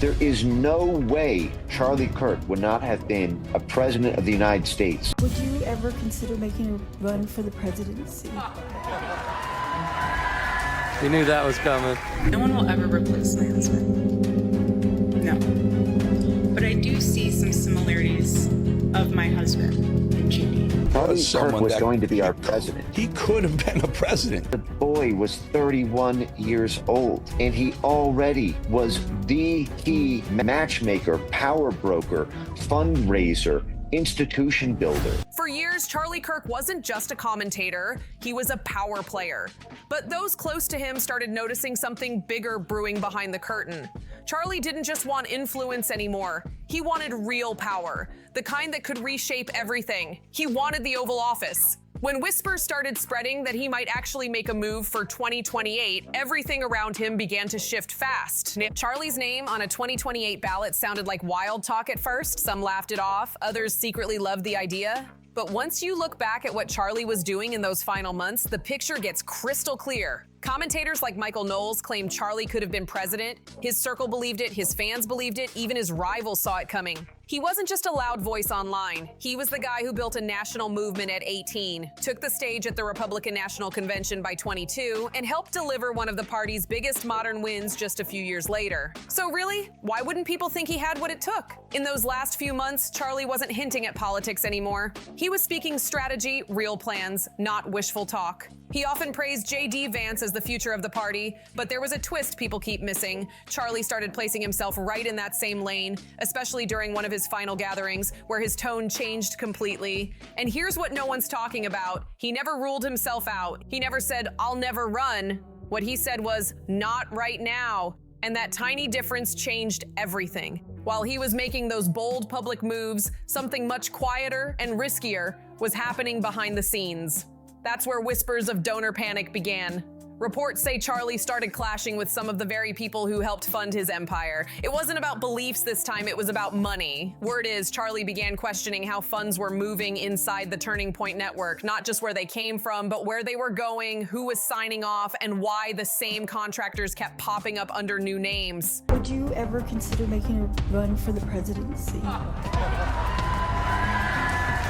There is no way Charlie Kirk would not have been a president of the United States. Would you ever consider making a run for the presidency? You knew that was coming. No one will ever replace my husband. No. But I do see some similarities of my husband and Judy. Charlie Kirk was going to be our president. He could have been a president. The boy was 31 years old, and he already was the key matchmaker, power broker, fundraiser, institution builder. For years, Charlie Kirk wasn't just a commentator, he was a power player. But those close to him started noticing something bigger brewing behind the curtain. Charlie didn't just want influence anymore. He wanted real power, the kind that could reshape everything. He wanted the Oval Office. When whispers started spreading that he might actually make a move for 2028, everything around him began to shift fast. Charlie's name on a 2028 ballot sounded like wild talk at first. Some laughed it off, others secretly loved the idea. But once you look back at what Charlie was doing in those final months, the picture gets crystal clear. Commentators like Michael Knowles claimed Charlie could have been president. His circle believed it, his fans believed it, even his rivals saw it coming. He wasn't just a loud voice online. He was the guy who built a national movement at 18, took the stage at the Republican National Convention by 22, and helped deliver one of the party's biggest modern wins just a few years later. So really, why wouldn't people think he had what it took? In those last few months, Charlie wasn't hinting at politics anymore. He was speaking strategy, real plans, not wishful talk. He often praised J.D. Vance as the future of the party, but there was a twist people keep missing. Charlie started placing himself right in that same lane, especially during one of his final gatherings, where his tone changed completely. And here's what no one's talking about. He never ruled himself out. He never said, "I'll never run." What he said was, "Not right now." And that tiny difference changed everything. While he was making those bold public moves, something much quieter and riskier was happening behind the scenes. That's where whispers of donor panic began. Reports say Charlie started clashing with some of the very people who helped fund his empire. It wasn't about beliefs this time, it was about money. Word is, Charlie began questioning how funds were moving inside the Turning Point network, not just where they came from, but where they were going, who was signing off, and why the same contractors kept popping up under new names. Would you ever consider making a run for the presidency?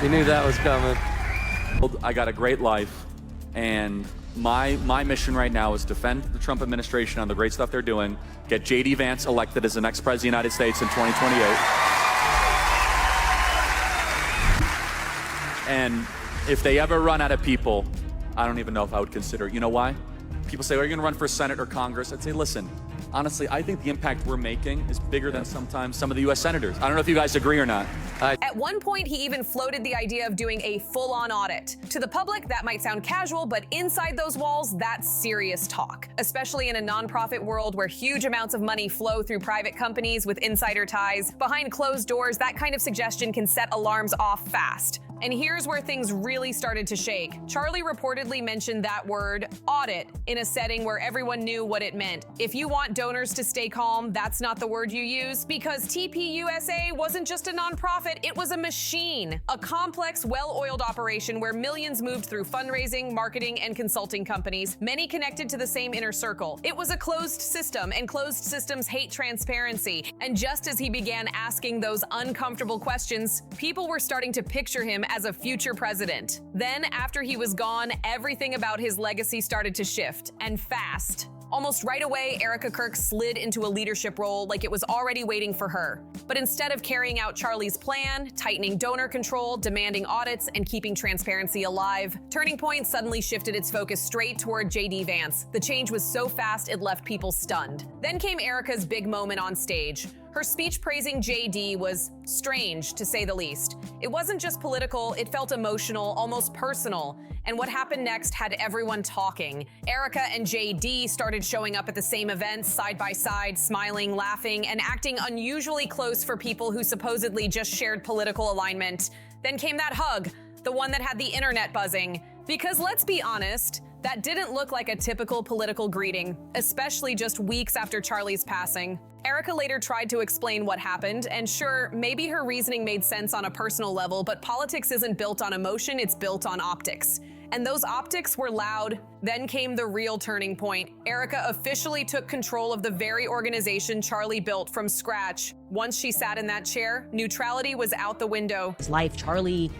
You knew that was coming. I got a great life, and my mission right now is defend the Trump administration on the great stuff they're doing, get J.D. Vance elected as the next president of the United States in 2028. And if they ever run out of people, I don't even know if I would consider it. You know why? People say, are you gonna run for Senate or Congress? I'd say, listen, honestly, I think the impact we're making is bigger than sometimes some of the US senators. I don't know if you guys agree or not. At one point, he even floated the idea of doing a full-on audit. To the public, that might sound casual, but inside those walls, that's serious talk. Especially in a nonprofit world where huge amounts of money flow through private companies with insider ties. Behind closed doors, that kind of suggestion can set alarms off fast. And here's where things really started to shake. Charlie reportedly mentioned that word, audit, in a setting where everyone knew what it meant. If you want donors to stay calm, that's not the word you use, because TPUSA wasn't just a nonprofit, it was a machine. A complex, well-oiled operation where millions moved through fundraising, marketing, and consulting companies, many connected to the same inner circle. It was a closed system, and closed systems hate transparency. And just as he began asking those uncomfortable questions, people were starting to picture him as a future president. Then, after he was gone, everything about his legacy started to shift, and fast. Almost right away, Erica Kirk slid into a leadership role like it was already waiting for her. But instead of carrying out Charlie's plan, tightening donor control, demanding audits, and keeping transparency alive, Turning Point suddenly shifted its focus straight toward J.D. Vance. The change was so fast it left people stunned. Then came Erica's big moment on stage. Her speech praising J.D. was strange, to say the least. It wasn't just political, it felt emotional, almost personal. And what happened next had everyone talking. Erica and J.D. started showing up at the same events, side by side, smiling, laughing, and acting unusually close for people who supposedly just shared political alignment. Then came that hug, the one that had the internet buzzing. Because let's be honest, that didn't look like a typical political greeting, especially just weeks after Charlie's passing. Erica later tried to explain what happened, and sure, maybe her reasoning made sense on a personal level, but politics isn't built on emotion, it's built on optics. And those optics were loud. Then came the real turning point. Erica officially took control of the very organization Charlie built from scratch. Once she sat in that chair, neutrality was out the window. His life, Charlie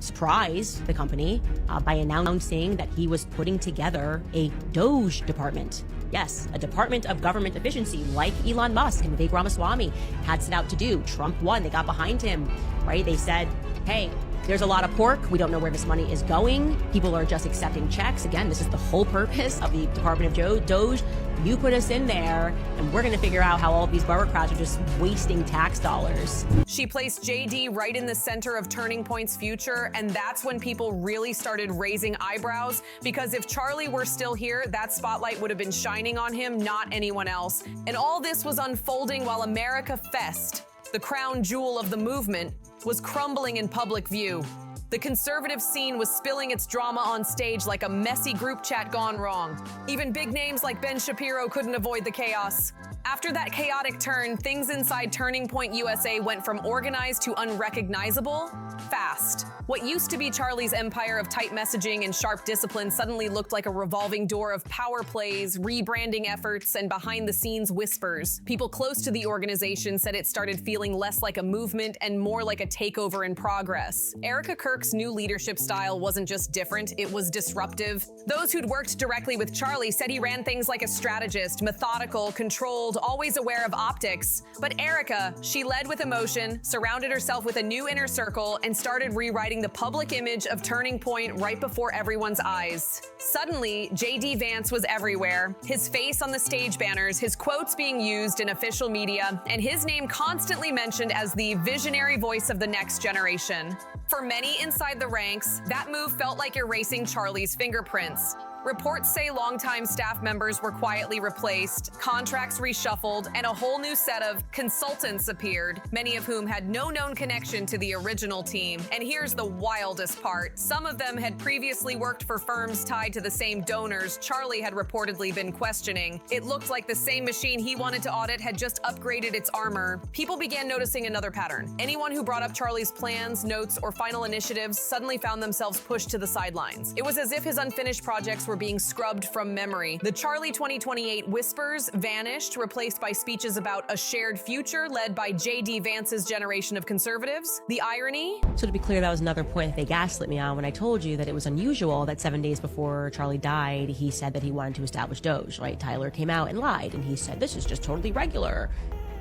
surprised the company by announcing that he was putting together a Doge department. Yes, a department of government efficiency like Elon Musk and Vivek Ramaswamy had set out to do. Trump won, they got behind him, right? They said, hey, there's a lot of pork. We don't know where this money is going. People are just accepting checks. Again, this is the whole purpose of the Department of Doge. You put us in there, and we're going to figure out how all of these bureaucrats are just wasting tax dollars. She placed JD right in the center of Turning Point's future, and that's when people really started raising eyebrows, because if Charlie were still here, that spotlight would have been shining on him, not anyone else. And all this was unfolding while America Fest, the crown jewel of the movement, was crumbling in public view. The conservative scene was spilling its drama on stage like a messy group chat gone wrong. Even big names like Ben Shapiro couldn't avoid the chaos. After that chaotic turn, things inside Turning Point USA went from organized to unrecognizable fast. What used to be Charlie's empire of tight messaging and sharp discipline suddenly looked like a revolving door of power plays, rebranding efforts, and behind-the-scenes whispers. People close to the organization said it started feeling less like a movement and more like a takeover in progress. Erica Kirk's new leadership style wasn't just different, it was disruptive. Those who'd worked directly with Charlie said he ran things like a strategist, methodical, controlled, always aware of optics. But Erica, she led with emotion, surrounded herself with a new inner circle, and started rewriting the public image of Turning Point right before everyone's eyes. Suddenly, JD Vance was everywhere. His face on the stage banners, his quotes being used in official media, and his name constantly mentioned as the visionary voice of the next generation. For many inside the ranks, that move felt like erasing Charlie's fingerprints. Reports say longtime staff members were quietly replaced, contracts reshuffled, and a whole new set of consultants appeared, many of whom had no known connection to the original team. And here's the wildest part. Some of them had previously worked for firms tied to the same donors Charlie had reportedly been questioning. It looked like the same machine he wanted to audit had just upgraded its armor. People began noticing another pattern. Anyone who brought up Charlie's plans, notes, or final initiatives suddenly found themselves pushed to the sidelines. It was as if his unfinished projects were being scrubbed from memory. The Charlie 2028 whispers vanished, replaced by speeches about a shared future led by JD Vance's generation of conservatives. The irony? So to be clear, that was another point that they gaslit me on when I told you that it was unusual that 7 days before Charlie died, he said that he wanted to establish Doge, right? Tyler came out and lied, and he said, this is just totally regular.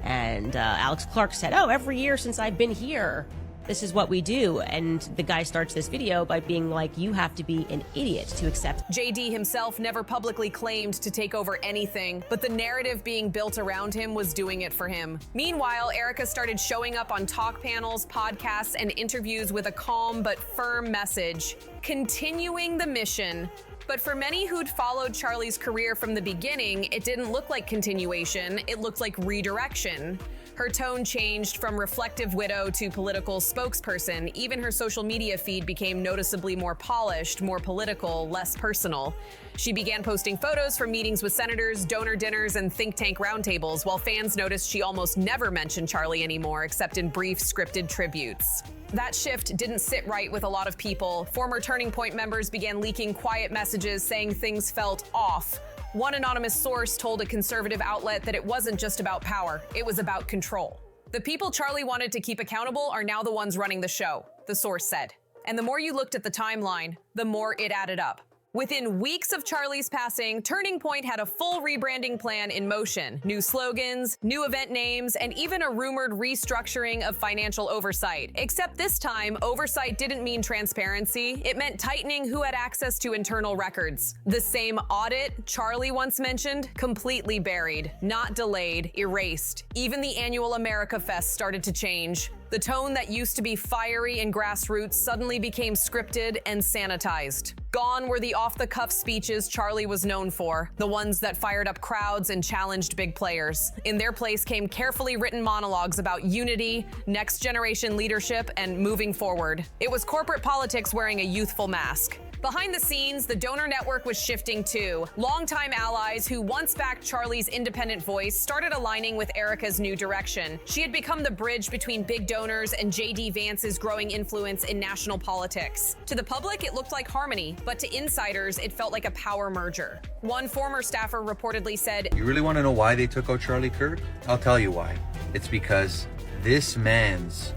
And Alex Clark said, oh, every year since I've been here, this is what we do. And the guy starts this video by being like, you have to be an idiot to accept. JD himself never publicly claimed to take over anything, but the narrative being built around him was doing it for him. Meanwhile, Erica started showing up on talk panels, podcasts, and interviews with a calm but firm message, continuing the mission. But for many who'd followed Charlie's career from the beginning, it didn't look like continuation, it looked like redirection. Her tone changed from reflective widow to political spokesperson. Even her social media feed became noticeably more polished, more political, less personal. She began posting photos from meetings with senators, donor dinners, and think tank roundtables, while fans noticed she almost never mentioned Charlie anymore, except in brief scripted tributes. That shift didn't sit right with a lot of people. Former Turning Point members began leaking quiet messages saying things felt off. One anonymous source told a conservative outlet that it wasn't just about power, it was about control. The people Charlie wanted to keep accountable are now the ones running the show, the source said. And the more you looked at the timeline, the more it added up. Within weeks of Charlie's passing, Turning Point had a full rebranding plan in motion. New slogans, new event names, and even a rumored restructuring of financial oversight. Except this time, oversight didn't mean transparency. It meant tightening who had access to internal records. The same audit Charlie once mentioned, completely buried, not delayed, erased. Even the annual America Fest started to change. The tone that used to be fiery and grassroots suddenly became scripted and sanitized. Gone were the off-the-cuff speeches Charlie was known for, the ones that fired up crowds and challenged big players. In their place came carefully written monologues about unity, next-generation leadership, and moving forward. It was corporate politics wearing a youthful mask. Behind the scenes, the donor network was shifting too. Longtime allies who once backed Charlie's independent voice started aligning with Erica's new direction. She had become the bridge between big donors and J.D. Vance's growing influence in national politics. To the public, it looked like harmony, but to insiders, it felt like a power merger. One former staffer reportedly said, "You really want to know why they took out Charlie Kirk? I'll tell you why. It's because this man's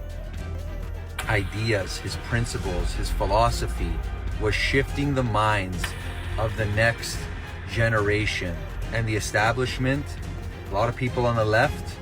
ideas, his principles, his philosophy was shifting the minds of the next generation. And the establishment, a lot of people on the left,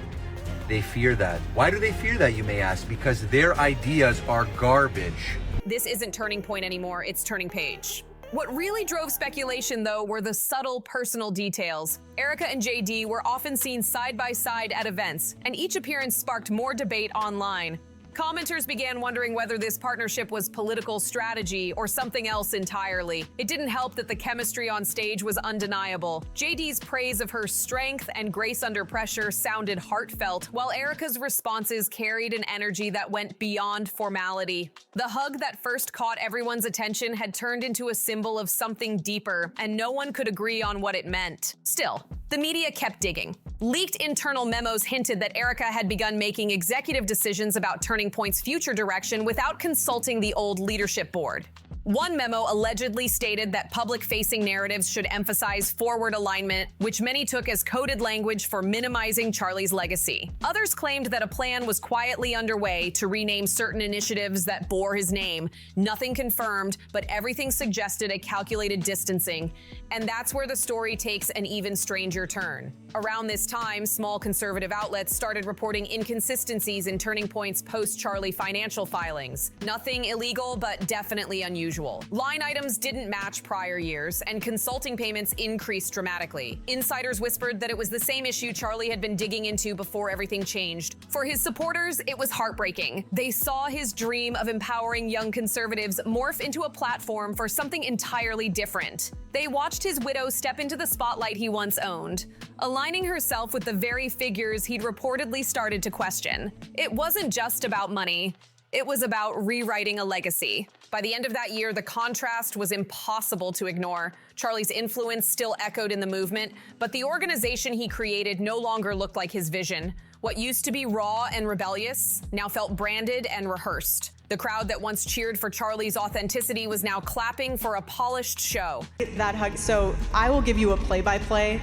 they fear that. Why do they fear that, you may ask? Because their ideas are garbage." This isn't Turning Point anymore, it's Turning Page. What really drove speculation, though, were the subtle personal details. Erica and JD were often seen side by side at events, and each appearance sparked more debate online. Commenters began wondering whether this partnership was political strategy or something else entirely. It didn't help that the chemistry on stage was undeniable. JD's praise of her strength and grace under pressure sounded heartfelt, while Erica's responses carried an energy that went beyond formality. The hug that first caught everyone's attention had turned into a symbol of something deeper, and no one could agree on what it meant. Still, the media kept digging. Leaked internal memos hinted that Erica had begun making executive decisions about Turning Point's future direction without consulting the old leadership board. One memo allegedly stated that public-facing narratives should emphasize forward alignment, which many took as coded language for minimizing Charlie's legacy. Others claimed that a plan was quietly underway to rename certain initiatives that bore his name. Nothing confirmed, but everything suggested a calculated distancing. And that's where the story takes an even stranger turn. Around this time, small conservative outlets started reporting inconsistencies in Turning Point's post-Charlie financial filings. Nothing illegal, but definitely unusual. Line items didn't match prior years, and consulting payments increased dramatically. Insiders whispered that it was the same issue Charlie had been digging into before everything changed. For his supporters, it was heartbreaking. They saw his dream of empowering young conservatives morph into a platform for something entirely different. They watched his widow step into the spotlight he once owned, aligning herself with the very figures he'd reportedly started to question. It wasn't just about money. It was about rewriting a legacy. By the end of that year, the contrast was impossible to ignore. Charlie's influence still echoed in the movement, but the organization he created no longer looked like his vision. What used to be raw and rebellious now felt branded and rehearsed. The crowd that once cheered for Charlie's authenticity was now clapping for a polished show. That hug, so I will give you a play-by-play.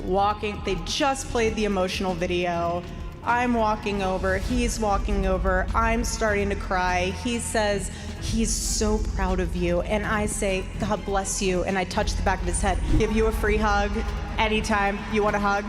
Walking, they just played the emotional video. I'm walking over, he's walking over, I'm starting to cry. He says, he's so proud of you. And I say, God bless you. And I touch the back of his head. Give you a free hug anytime you want a hug.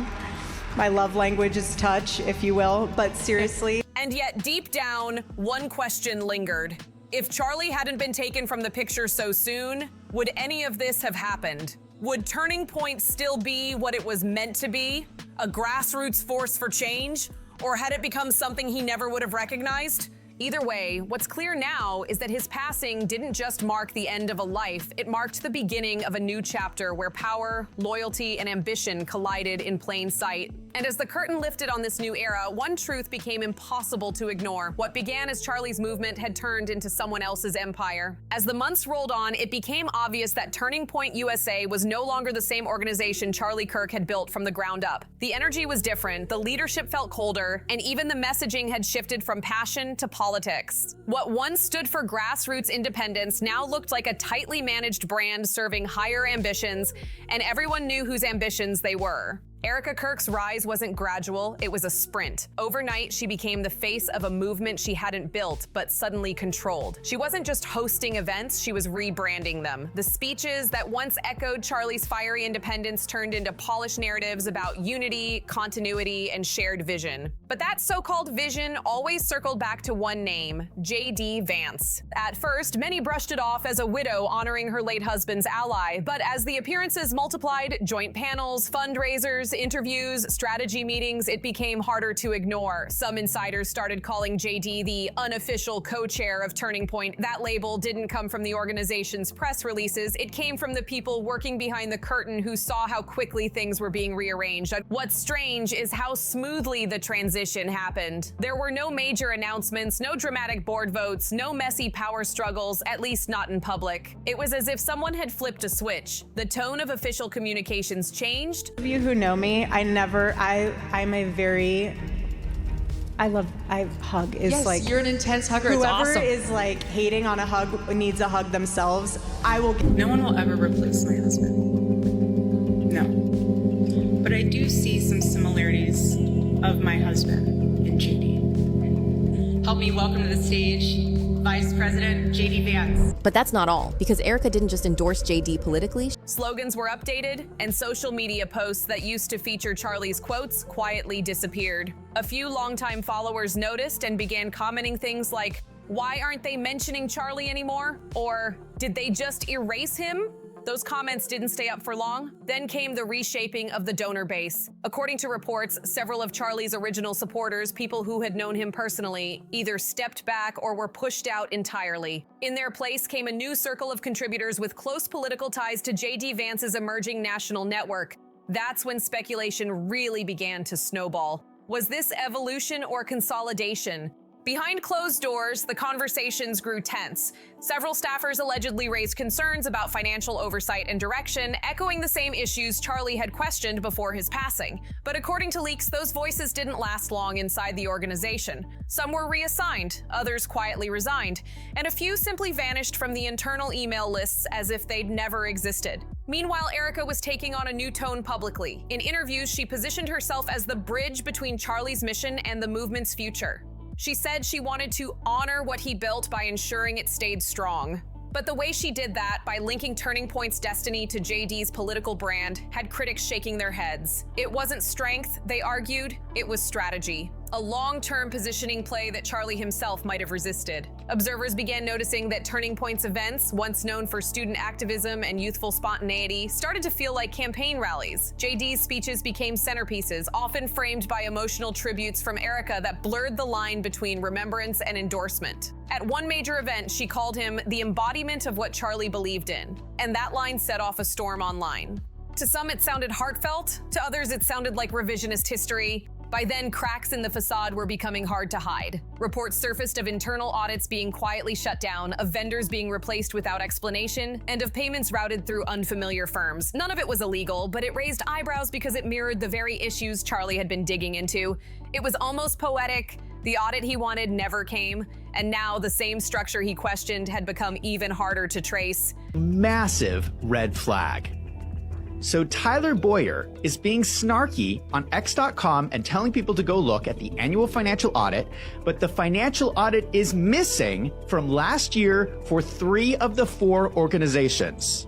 My love language is touch, if you will, but seriously. And yet deep down, one question lingered. If Charlie hadn't been taken from the picture so soon, would any of this have happened? Would Turning Point still be what it was meant to be? A grassroots force for change? Or had it become something he never would have recognized? Either way, what's clear now is that his passing didn't just mark the end of a life, it marked the beginning of a new chapter where power, loyalty, and ambition collided in plain sight. And as the curtain lifted on this new era, one truth became impossible to ignore. What began as Charlie's movement had turned into someone else's empire. As the months rolled on, it became obvious that Turning Point USA was no longer the same organization Charlie Kirk had built from the ground up. The energy was different, the leadership felt colder, and even the messaging had shifted from passion to politics. What once stood for grassroots independence now looked like a tightly managed brand serving higher ambitions, and everyone knew whose ambitions they were. Erica Kirk's rise wasn't gradual, it was a sprint. Overnight, she became the face of a movement she hadn't built, but suddenly controlled. She wasn't just hosting events, she was rebranding them. The speeches that once echoed Charlie's fiery independence turned into polished narratives about unity, continuity, and shared vision. But that so-called vision always circled back to one name, J.D. Vance. At first, many brushed it off as a widow honoring her late husband's ally, but as the appearances multiplied, joint panels, fundraisers, rumors, interviews, strategy meetings, it became harder to ignore. Some insiders started calling JD the unofficial co-chair of Turning Point. That label didn't come from the organization's press releases. It came from the people working behind the curtain who saw how quickly things were being rearranged. What's strange is how smoothly the transition happened. There were no major announcements, no dramatic board votes, no messy power struggles, at least not in public. It was as if someone had flipped a switch. The tone of official communications changed. Those of you who know me, I hug is yes, like. You're an intense hugger. It's Whoever awesome. is like hating on a hug needs a hug themselves. No one will ever replace my husband. No. But I do see some similarities of my husband and JD. Help me welcome to the stage Vice President JD Vance. But that's not all, because Erica didn't just endorse JD politically. Slogans were updated, and social media posts that used to feature Charlie's quotes quietly disappeared. A few longtime followers noticed and began commenting things like, "Why aren't they mentioning Charlie anymore?" Or, "Did they just erase him?" Those comments didn't stay up for long. Then came the reshaping of the donor base. According to reports, several of Charlie's original supporters, people who had known him personally, either stepped back or were pushed out entirely. In their place came a new circle of contributors with close political ties to JD Vance's emerging national network. That's when speculation really began to snowball. Was this evolution or consolidation? Behind closed doors, the conversations grew tense. Several staffers allegedly raised concerns about financial oversight and direction, echoing the same issues Charlie had questioned before his passing. But according to leaks, those voices didn't last long inside the organization. Some were reassigned, others quietly resigned, and a few simply vanished from the internal email lists as if they'd never existed. Meanwhile, Erica was taking on a new tone publicly. In interviews, she positioned herself as the bridge between Charlie's mission and the movement's future. She said she wanted to honor what he built by ensuring it stayed strong. But the way she did that, by linking Turning Point's destiny to JD's political brand, had critics shaking their heads. It wasn't strength, they argued, it was strategy. A long-term positioning play that Charlie himself might have resisted. Observers began noticing that Turning Point's events, once known for student activism and youthful spontaneity, started to feel like campaign rallies. JD's speeches became centerpieces, often framed by emotional tributes from Erica that blurred the line between remembrance and endorsement. At one major event, she called him the embodiment of what Charlie believed in, and that line set off a storm online. To some, it sounded heartfelt. To others, it sounded like revisionist history. By then, cracks in the facade were becoming hard to hide. Reports surfaced of internal audits being quietly shut down, of vendors being replaced without explanation, and of payments routed through unfamiliar firms. None of it was illegal, but it raised eyebrows because it mirrored the very issues Charlie had been digging into. It was almost poetic. The audit he wanted never came, and now the same structure he questioned had become even harder to trace. Massive red flag. So Tyler Boyer is being snarky on X.com and telling people to go look at the annual financial audit, but the financial audit is missing from last year for 3 of the 4 organizations.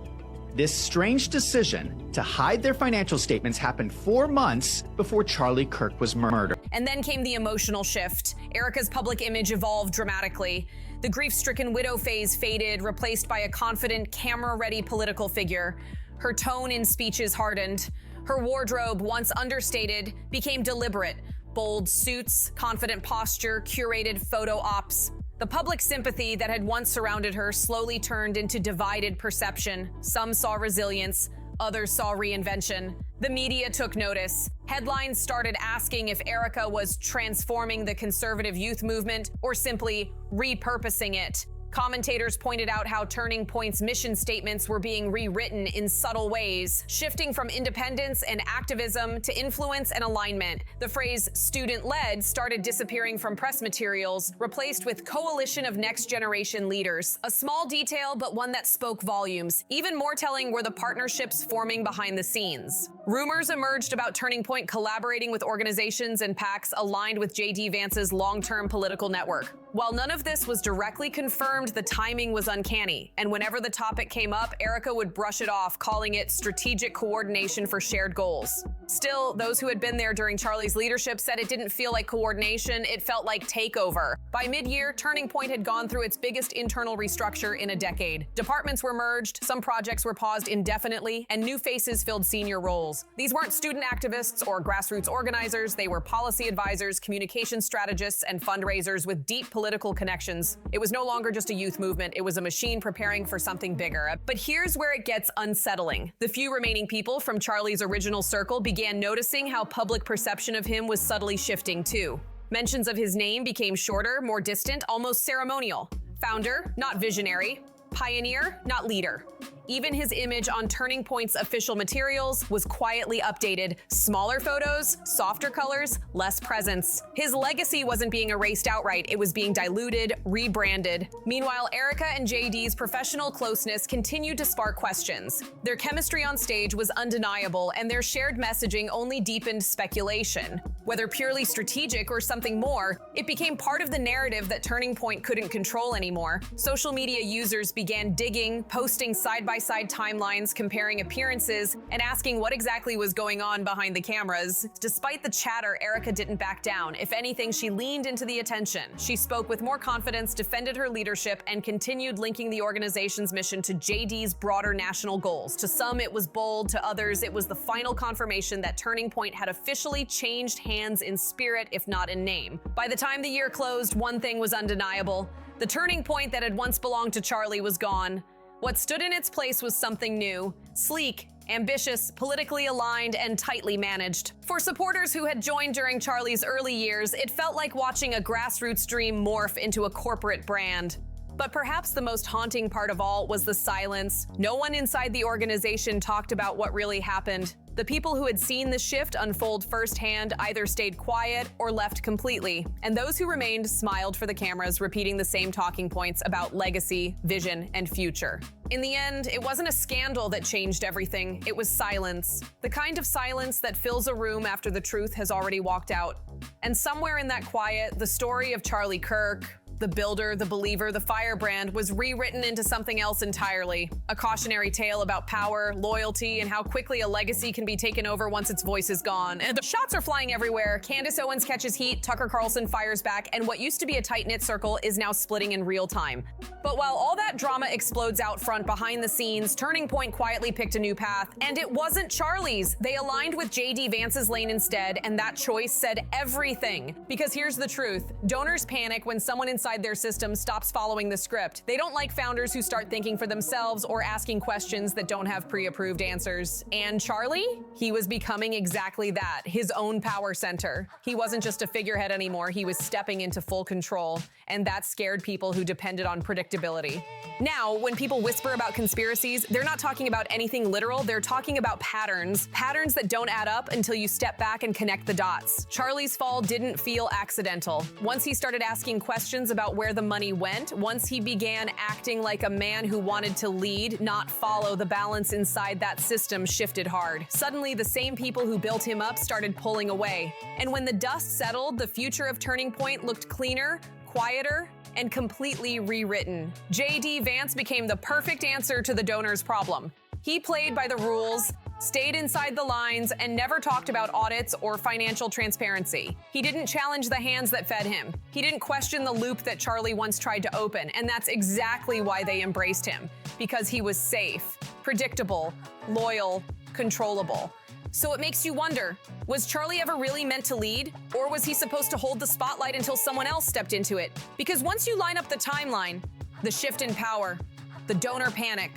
This strange decision to hide their financial statements happened 4 months before Charlie Kirk was murdered. And then came the emotional shift. Erica's public image evolved dramatically. The grief-stricken widow phase faded, replaced by a confident, camera-ready political figure. Her tone in speeches hardened. Her wardrobe, once understated, became deliberate. Bold suits, confident posture, curated photo ops. The public sympathy that had once surrounded her slowly turned into divided perception. Some saw resilience, others saw reinvention. The media took notice. Headlines started asking if Erica was transforming the conservative youth movement or simply repurposing it. Commentators pointed out how Turning Point's mission statements were being rewritten in subtle ways, shifting from independence and activism to influence and alignment. The phrase student-led started disappearing from press materials, replaced with coalition of next-generation leaders. A small detail, but one that spoke volumes. Even more telling were the partnerships forming behind the scenes. Rumors emerged about Turning Point collaborating with organizations and PACs aligned with JD Vance's long-term political network. While none of this was directly confirmed, the timing was uncanny, and whenever the topic came up, Erica would brush it off, calling it strategic coordination for shared goals. Still, those who had been there during Charlie's leadership said it didn't feel like coordination, it felt like takeover. By mid-year, Turning Point had gone through its biggest internal restructure in a decade. Departments were merged, some projects were paused indefinitely, and new faces filled senior roles. officials. These weren't student activists or grassroots organizers. They were policy advisors, communication strategists, and fundraisers with deep political connections. It was no longer just a youth movement. It was a machine preparing for something bigger. But here's where it gets unsettling. The few remaining people from Charlie's original circle began noticing how public perception of him was subtly shifting too. Mentions of his name became shorter, more distant, almost ceremonial. Founder, not visionary. Pioneer, not leader. Even his image on Turning Point's official materials was quietly updated. Smaller photos, softer colors, less presence. His legacy wasn't being erased outright, it was being diluted, rebranded. Meanwhile, Erica and JD's professional closeness continued to spark questions. Their chemistry on stage was undeniable, and their shared messaging only deepened speculation. Whether purely strategic or something more, it became part of the narrative that Turning Point couldn't control anymore. Social media users began digging, posting side-by-side timelines, comparing appearances, and asking what exactly was going on behind the cameras. Despite the chatter, Erica didn't back down. If anything, she leaned into the attention. She spoke with more confidence, defended her leadership, and continued linking the organization's mission to JD's broader national goals. To some, it was bold. To others, it was the final confirmation that Turning Point had officially changed hands in spirit, if not in name. By the time the year closed, one thing was undeniable. The Turning Point that had once belonged to Charlie was gone. What stood in its place was something new, sleek, ambitious, politically aligned, and tightly managed. For supporters who had joined during Charlie's early years, it felt like watching a grassroots dream morph into a corporate brand. But perhaps the most haunting part of all was the silence. No one inside the organization talked about what really happened. The people who had seen the shift unfold firsthand either stayed quiet or left completely, and those who remained smiled for the cameras, repeating the same talking points about legacy, vision, and future. In the end, it wasn't a scandal that changed everything, it was silence. The kind of silence that fills a room after the truth has already walked out. And somewhere in that quiet, the story of Charlie Kirk, the builder, the believer, the firebrand, was rewritten into something else entirely. A cautionary tale about power, loyalty, and how quickly a legacy can be taken over once its voice is gone. And the shots are flying everywhere. Candace Owens catches heat, Tucker Carlson fires back, and what used to be a tight-knit circle is now splitting in real time. But while all that drama explodes out front behind the scenes, Turning Point quietly picked a new path, and it wasn't Charlie's. They aligned with JD Vance's lane instead, and that choice said everything. Because here's the truth. Donors panic when someone inside their system stops following the script. They don't like founders who start thinking for themselves or asking questions that don't have pre-approved answers. And Charlie? He was becoming exactly that, his own power center. He wasn't just a figurehead anymore, he was stepping into full control. And that scared people who depended on predictability. Now, when people whisper about conspiracies, they're not talking about anything literal, they're talking about patterns. Patterns that don't add up until you step back and connect the dots. Charlie's fall didn't feel accidental. Once he started asking questions about where the money went, once he began acting like a man who wanted to lead, not follow, the balance inside that system shifted hard. Suddenly, the same people who built him up started pulling away. And when the dust settled, the future of Turning Point looked cleaner, quieter, and completely rewritten. JD Vance became the perfect answer to the donor's problem. He played by the rules, stayed inside the lines, and never talked about audits or financial transparency. He didn't challenge the hands that fed him. He didn't question the loop that Charlie once tried to open, and that's exactly why they embraced him. Because he was safe, predictable, loyal, controllable. So it makes you wonder, was Charlie ever really meant to lead? Or was he supposed to hold the spotlight until someone else stepped into it? Because once you line up the timeline, the shift in power, the donor panic,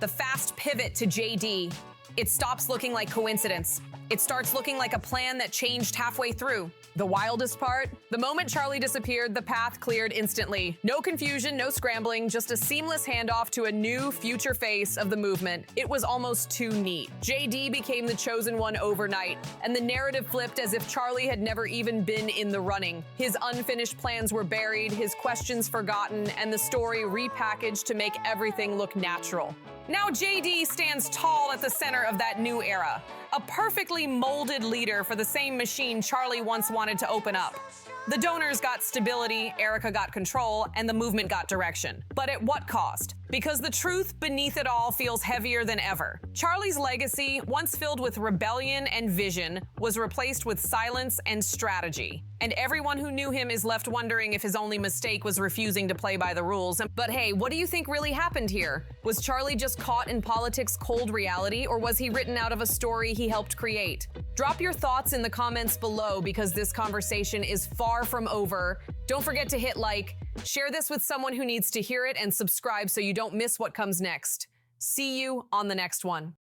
the fast pivot to JD, it stops looking like coincidence. It starts looking like a plan that changed halfway through. The wildest part? The moment Charlie disappeared, the path cleared instantly. No confusion, no scrambling, just a seamless handoff to a new future face of the movement. It was almost too neat. JD became the chosen one overnight, and the narrative flipped as if Charlie had never even been in the running. His unfinished plans were buried, his questions forgotten, and the story repackaged to make everything look natural. Now JD stands tall at the center of that new era, a perfectly molded leader for the same machine Charlie once wanted to open up. The donors got stability, Erica got control, and the movement got direction. But at what cost? Because the truth beneath it all feels heavier than ever. Charlie's legacy, once filled with rebellion and vision, was replaced with silence and strategy. And everyone who knew him is left wondering if his only mistake was refusing to play by the rules. But hey, what do you think really happened here? Was Charlie just caught in politics' cold reality, or was he written out of a story he helped create? Drop your thoughts in the comments below because this conversation is far from over. Don't forget to hit like, share this with someone who needs to hear it, and subscribe so you don't miss what comes next. See you on the next one.